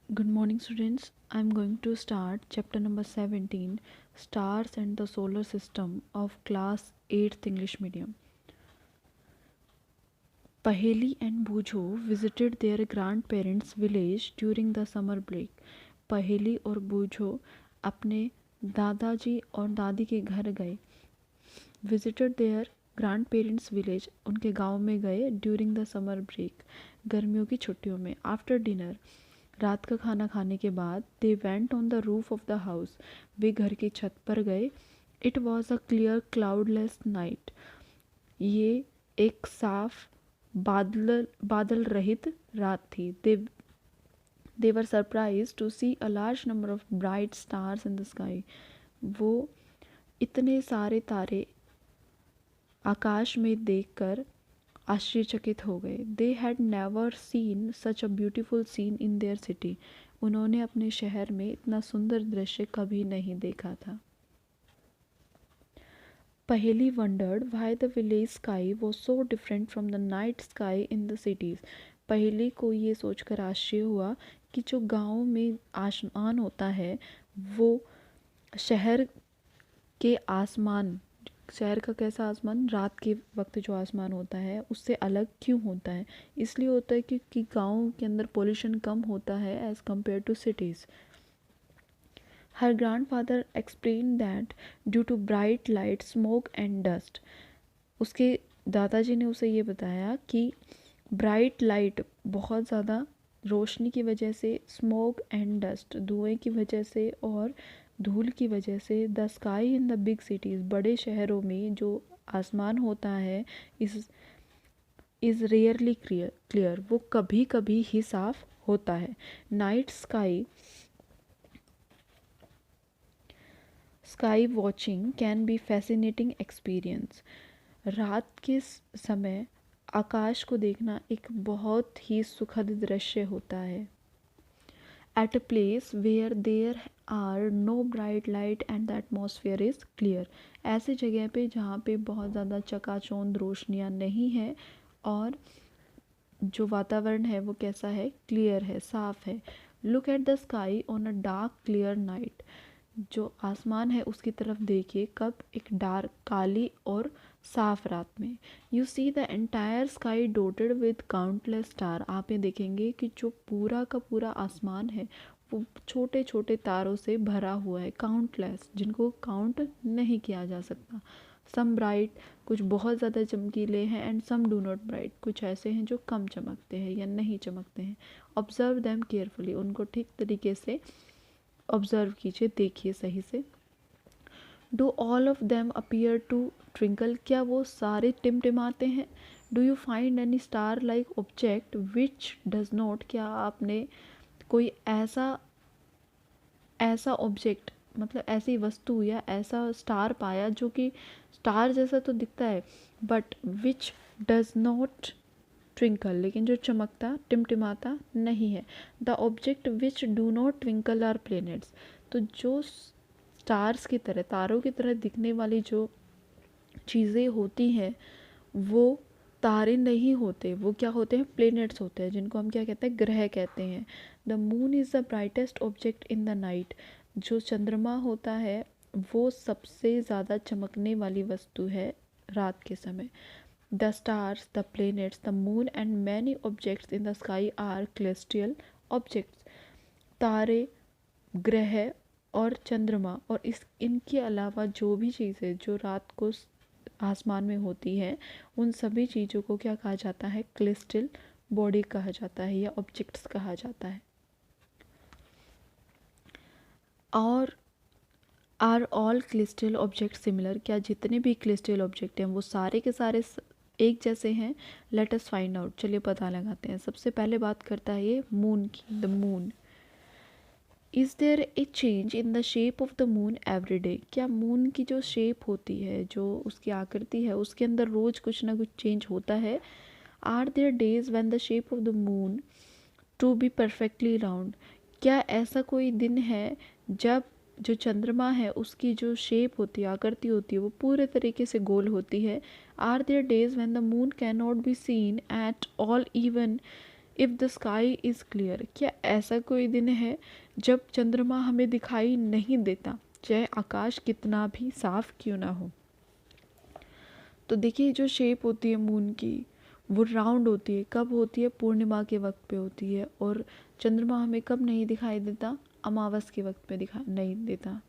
Good morning, students. I'm going to start chapter number 17, Stars and the Solar System of class 8th English medium. Paheli and Bhujo visited their grandparents' village during the summer break. पहेली और बूझो अपने दादाजी और दादी के घर गए. Visited their grandparents' village, उनके गांव में गए during the summer break, गर्मियों की छुट्टियों में. After dinner, रात का खाना खाने के बाद they went on the roof of the house, वे घर की छत पर गए. It was a clear cloudless night, ये एक साफ बादल रहित रात थी. They were surprise to see a large number of bright stars in the sky, वो इतने सारे तारे आकाश में देखकर आश्चर्यचकित हो गए. They had never seen such a beautiful seen in their city, उन्होंने अपने शहर में इतना सुंदर दृश्य कभी नहीं देखा था. Paheli wondered why the village sky was so different from the night sky in the cities. Paheli को ये सोचकर आश्चर्य हुआ कि जो गाँव में आसमान होता है वो शहर के आसमान, शहर का कैसा आसमान, रात के वक्त जो आसमान होता है उससे अलग क्यों होता है. इसलिए होता है क्योंकि गाँव के अंदर पोल्यूशन कम होता है as compared to cities. Her grandfather explain that due to bright light smoke and dust, उसके दादाजी ने उसे ये बताया कि ब्राइट लाइट, बहुत ज़्यादा रोशनी की वजह से, स्मोक एंड डस्ट, धुएँ की वजह से और धूल की वजह से, the sky in the big cities, बड़े शहरों में जो आसमान होता है इज़ रेयरली क्लियर, वो कभी कभी ही साफ होता है. Night sky watching can be fascinating experience, रात के समय आकाश को देखना एक बहुत ही सुखद दृश्य होता है. At a place where there are no bright light and the atmosphere is clear, ऐसी जगह पे जहाँ पे बहुत ज़्यादा चकाचौंध रोशनियाँ नहीं है और जो वातावरण है वो कैसा है, क्लियर है, साफ है. Look at the sky on a dark clear night, जो आसमान है उसकी तरफ देखिए कब, एक डार्क काली और साफ रात में. You see the entire sky डोटेड with countless star, आप ये देखेंगे कि जो पूरा का पूरा आसमान है वो छोटे छोटे तारों से भरा हुआ है, काउंटलेस, जिनको काउंट नहीं किया जा सकता. सम ब्राइट, कुछ बहुत ज़्यादा चमकीले हैं, and some do not bright, कुछ ऐसे हैं जो कम चमकते हैं या नहीं चमकते हैं. ऑब्जर्व दैम केयरफुली, उनको ठीक तरीके से ऑब्जर्व कीजिए, देखिए सही से. Do all of them appear to twinkle, क्या वो सारे टिमटिमाते हैं. Do you find any star like object which does not, क्या आपने कोई ऐसा ऐसा ऑब्जेक्ट, मतलब ऐसी वस्तु या ऐसा स्टार पाया जो कि स्टार जैसा तो दिखता है but which does not twinkle, लेकिन जो चमकता टिमटिमाता नहीं है. The object which do not twinkle are planets, तो जो स्टार्स की तरह, तारों की तरह दिखने वाली जो चीज़ें होती हैं वो तारे नहीं होते, वो क्या होते हैं, प्लैनेट्स होते हैं, जिनको हम क्या कहते हैं, ग्रह कहते हैं. The moon is the brightest object in the night, जो चंद्रमा होता है वो सबसे ज़्यादा चमकने वाली वस्तु है रात के समय. The stars, the planets, the moon and many objects in the sky are celestial objects, तारे, ग्रह और चंद्रमा और इनके अलावा जो भी चीज़ें जो रात को आसमान में होती है उन सभी चीज़ों को क्या कहा जाता है, क्लिस्टल बॉडी कहा जाता है या ऑब्जेक्ट्स कहा जाता है. और आर ऑल क्लिस्टल ऑब्जेक्ट सिमिलर, क्या जितने भी क्लिस्टल ऑब्जेक्ट हैं वो सारे के सारे एक जैसे हैं. लेट अस फाइंड आउट, चलिए पता लगाते हैं. सबसे पहले बात करता है ये मून की. The moon, is there a change in the shape of the moon every day, क्या मून की जो शेप होती है, जो उसकी आकृति है, उसके अंदर रोज़ कुछ ना कुछ चेंज होता है. Are there days when the shape of the moon to be perfectly round, क्या ऐसा कोई दिन है जब जो चंद्रमा है उसकी जो शेप होती है, आकृति होती है, वो पूरे तरीके से गोल होती है. Are there days when the moon can not be seen at all even if the sky is clear, क्या ऐसा कोई दिन है जब चंद्रमा हमें दिखाई नहीं देता, चाहे आकाश कितना भी साफ क्यों ना हो। तो देखिए जो शेप होती है मून की वो राउंड होती है, कब होती है, पूर्णिमा के वक्त पे होती है। और चंद्रमा हमें कब नहीं दिखाई देता, अमावस के वक्त पे दिखा नहीं देता।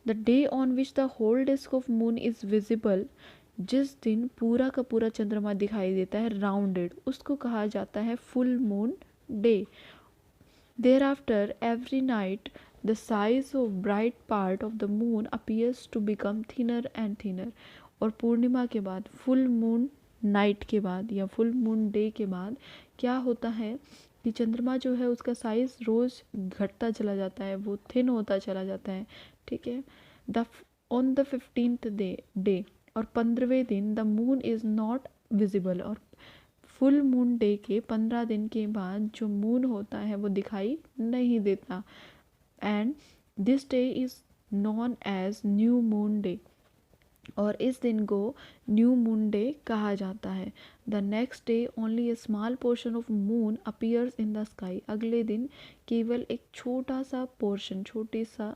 The day on which the whole disc of moon is visible, जिस दिन पूरा का पूरा चंद्रमा दिखाई देता है राउंडेड, उसको कहा जाता है full moon day. Thereafter every night the size of bright part of the moon appears to become thinner and thinner. और पूर्णिमा के बाद, फुल मून नाइट के बाद या फुल मून डे के बाद क्या होता है कि चंद्रमा जो है उसका साइज रोज़ घटता चला जाता है, वो थिन होता चला जाता है। ठीक है। The on the 15th day और 15वें दिन the moon is not visible, और फुल मून डे के 15 दिन के बाद जो मून होता है वो दिखाई नहीं देता। And this day is known as new moon day, और इस दिन को न्यू मून डे कहा जाता है। The next day only A small portion of moon appears in the sky, अगले दिन केवल एक छोटा सा पोर्शन, छोटी सा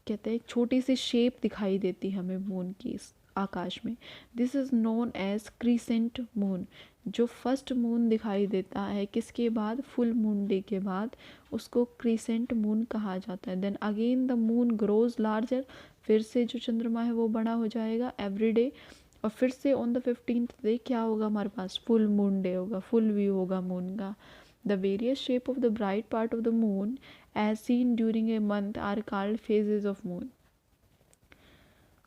कहते हैं, एक छोटी सी शेप दिखाई देती है हमें मून की इस आकाश में। This is known as crescent moon. जो फर्स्ट मून दिखाई देता है किसके बाद, फुल मून डे के बाद, उसको क्रीसेंट मून कहा जाता है। Then again the moon grows larger, फिर से जो चंद्रमा है वो बड़ा हो जाएगा एवरी डे। और फिर से ऑन द 15th डे क्या होगा हमारे पास, फुल मून डे होगा, फुल व्यू होगा मून का। The various shape of the bright part of the moon as seen during a month are called phases of moon.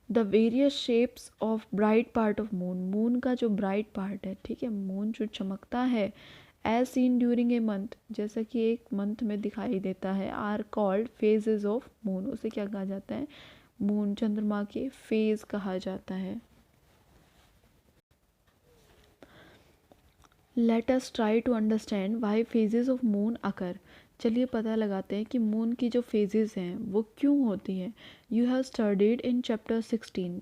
The various shapes of bright part of moon, moon का जो bright part है, ठीक है, moon जो चमकता है, as seen during a month, जैसा कि एक मंथ में दिखाई देता है, are called phases of moon। उसे क्या कहा जाता है, मून चंद्रमा के फेज कहा जाता है। Let us try to understand why phases of moon occur। चलिए पता लगाते हैं कि मून की जो फेजेस हैं वो क्यों होती हैं। You have studied in chapter 16।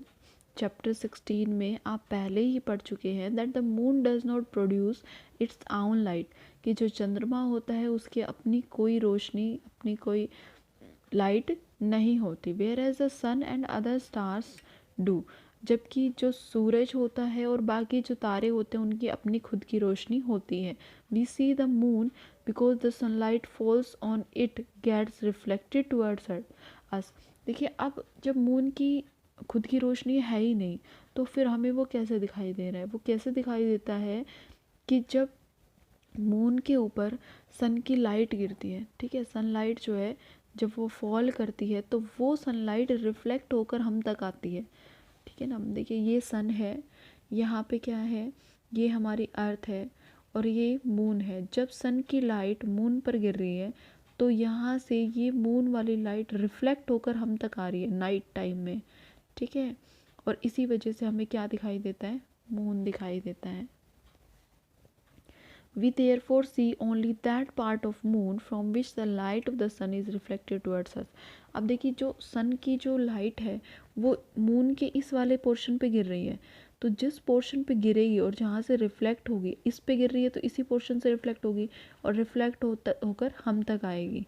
Chapter 16 में आप पहले ही पढ़ चुके हैं that the moon does not produce it's आउन लाइट, कि जो चंद्रमा होता है उसकी अपनी कोई रोशनी, अपनी कोई लाइट नहीं होती। Whereas the sun and other stars do, जबकि जो सूरज होता है और बाकी जो तारे होते हैं उनकी अपनी खुद की रोशनी होती है। We see the moon because the sunlight falls on it gets reflected towards us. देखिए अब जब मून की खुद की रोशनी है ही नहीं तो फिर हमें वो कैसे दिखाई दे रहा है, वो कैसे दिखाई देता है कि जब मून के ऊपर सन की लाइट गिरती है, ठीक है, सनलाइट जो है जब वो फॉल करती है तो वो सनलाइट रिफ्लेक्ट होकर हम तक आती है। ठीक है ना, देखिए ये सन है, यहाँ पे क्या है, ये हमारी अर्थ है और ये मून है। जब सन की लाइट मून पर गिर रही है तो यहाँ से ये मून वाली लाइट रिफ्लेक्ट होकर हम तक आ रही है नाइट टाइम में। ठीक है, और इसी वजह से हमें क्या दिखाई देता है, मून दिखाई देता है। We therefore see only that part of moon from which the light of the sun is reflected towards us। अब देखिए जो सन की जो लाइट है वो मून के इस वाले पोर्शन पे गिर रही है, तो जिस पोर्शन पे गिरेगी और जहाँ से रिफ्लेक्ट होगी, इस पे गिर रही है तो इसी पोर्शन से रिफ्लेक्ट होगी और रिफ्लेक्ट होकर हम तक आएगी।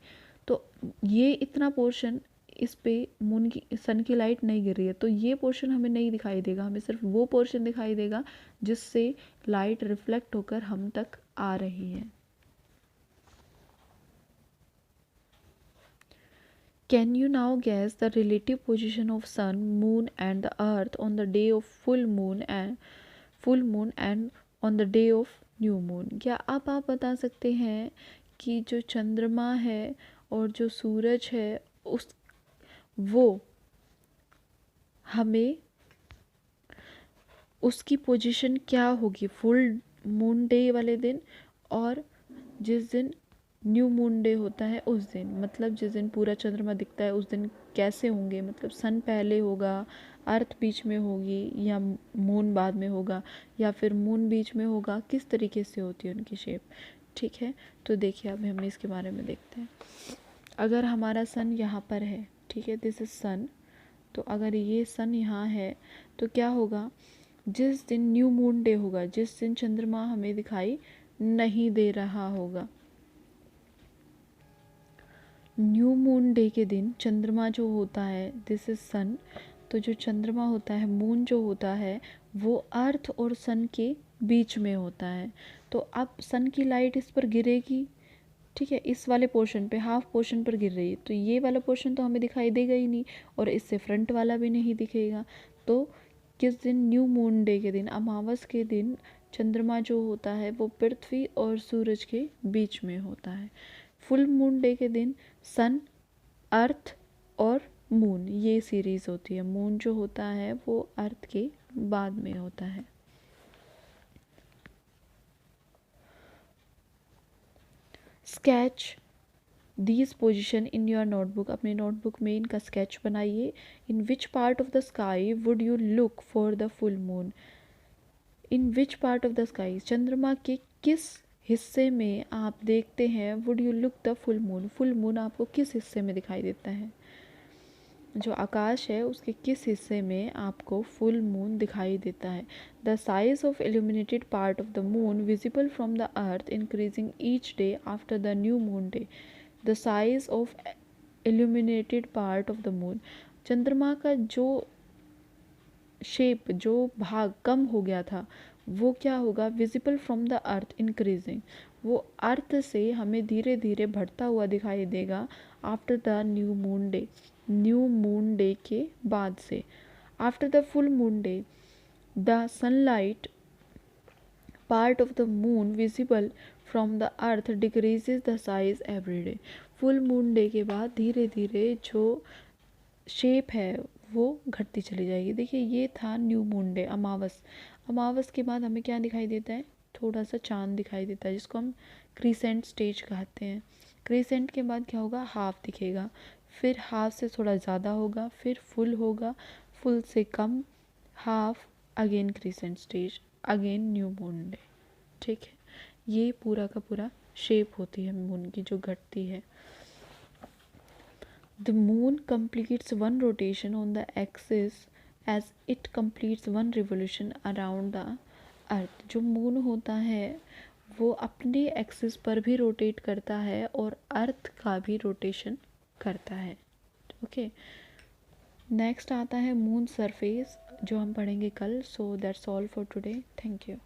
तो ये इतना पोर्शन, इस पे मून की सन की लाइट नहीं गिर रही है तो ये पोर्शन हमें नहीं दिखाई देगा, हमें सिर्फ वो पोर्शन दिखाई देगा जिससे लाइट रिफ्लेक्ट होकर हम तक आ रही है। Can you now guess the relative position of sun, moon and the earth on the day of full moon and on the day of new moon? क्या आप बता सकते हैं कि जो चंद्रमा है और जो सूरज है उस वो हमें उसकी पोजीशन क्या होगी फुल मून डे वाले दिन और जिस दिन न्यू मून डे होता है उस दिन, मतलब जिस दिन पूरा चंद्रमा दिखता है उस दिन कैसे होंगे, मतलब सन पहले होगा, अर्थ बीच में होगी या मून बाद में होगा या फिर मून बीच में होगा, किस तरीके से होती है उनकी शेप। ठीक है, तो देखिए अब हम इसके बारे में देखते हैं। अगर हमारा सन यहाँ पर है, ठीक है, दिस इज सन, तो अगर ये सन यहाँ है तो क्या होगा, जिस दिन न्यू मून डे होगा, जिस दिन चंद्रमा हमें दिखाई नहीं दे रहा होगा। न्यू मून डे के दिन चंद्रमा जो होता है, दिस इज सन, तो जो चंद्रमा होता है, मून जो होता है वो अर्थ और सन के बीच में होता है। तो अब सन की लाइट इस पर गिरेगी, ठीक है, इस वाले पोर्शन पे, हाफ पोर्शन पर गिर रही है, तो ये वाला पोर्शन तो हमें दिखाई देगा ही नहीं और इससे फ्रंट वाला भी नहीं दिखेगा। तो किस दिन, न्यू मून डे के दिन, अमावस के दिन चंद्रमा जो होता है वो पृथ्वी और सूरज के बीच में होता है। फुल मून डे के दिन सन, अर्थ और मून, ये सीरीज होती है। मून जो होता है वो अर्थ के बाद में होता है। Sketch these position in your notebook, अपने नोटबुक में इनका स्केच बनाइए। In which part of the sky would you look for the full moon, in which part of the sky, चंद्रमा के किस हिस्से में आप देखते हैं, would you look the full moon, full moon आपको किस हिस्से में दिखाई देता है, जो आकाश है उसके किस हिस्से में आपको फुल मून दिखाई देता है। The size of illuminated part of the moon visible from the earth increasing each day after the new moon day, the size of illuminated part of the moon, चंद्रमा का जो शेप, जो भाग कम हो गया था वो क्या होगा, visible from the earth increasing, वो अर्थ से हमें धीरे धीरे बढ़ता हुआ दिखाई देगा after the new moon day, new moon day के बाद से। After the full moon day the sunlight part of the moon visible from the earth decreases the size every day, full moon day के बाद धीरे धीरे जो shape है वो घटती चली जाएगी। देखिए ये था न्यू मून डे, अमावस, अमावस के बाद हमें क्या दिखाई देता है, थोड़ा सा चांद दिखाई देता है जिसको हम क्रीसेंट स्टेज कहते हैं। क्रीसेंट के बाद क्या होगा, हाफ दिखेगा, फिर हाफ से थोड़ा ज़्यादा होगा, फिर फुल होगा, फुल से कम, half, again crescent stage, again new moon day, ठीक है। ये पूरा का पूरा शेप होती है मून की जो घटती है। The moon completes one rotation on the axis as it completes one revolution around the earth, जो मून होता है वो अपने एक्सिस पर भी रोटेट करता है और अर्थ का भी रोटेशन करता है। ओके, नेक्स्ट आता है मून सरफेस जो हम पढ़ेंगे कल। So that's all for today, thank you.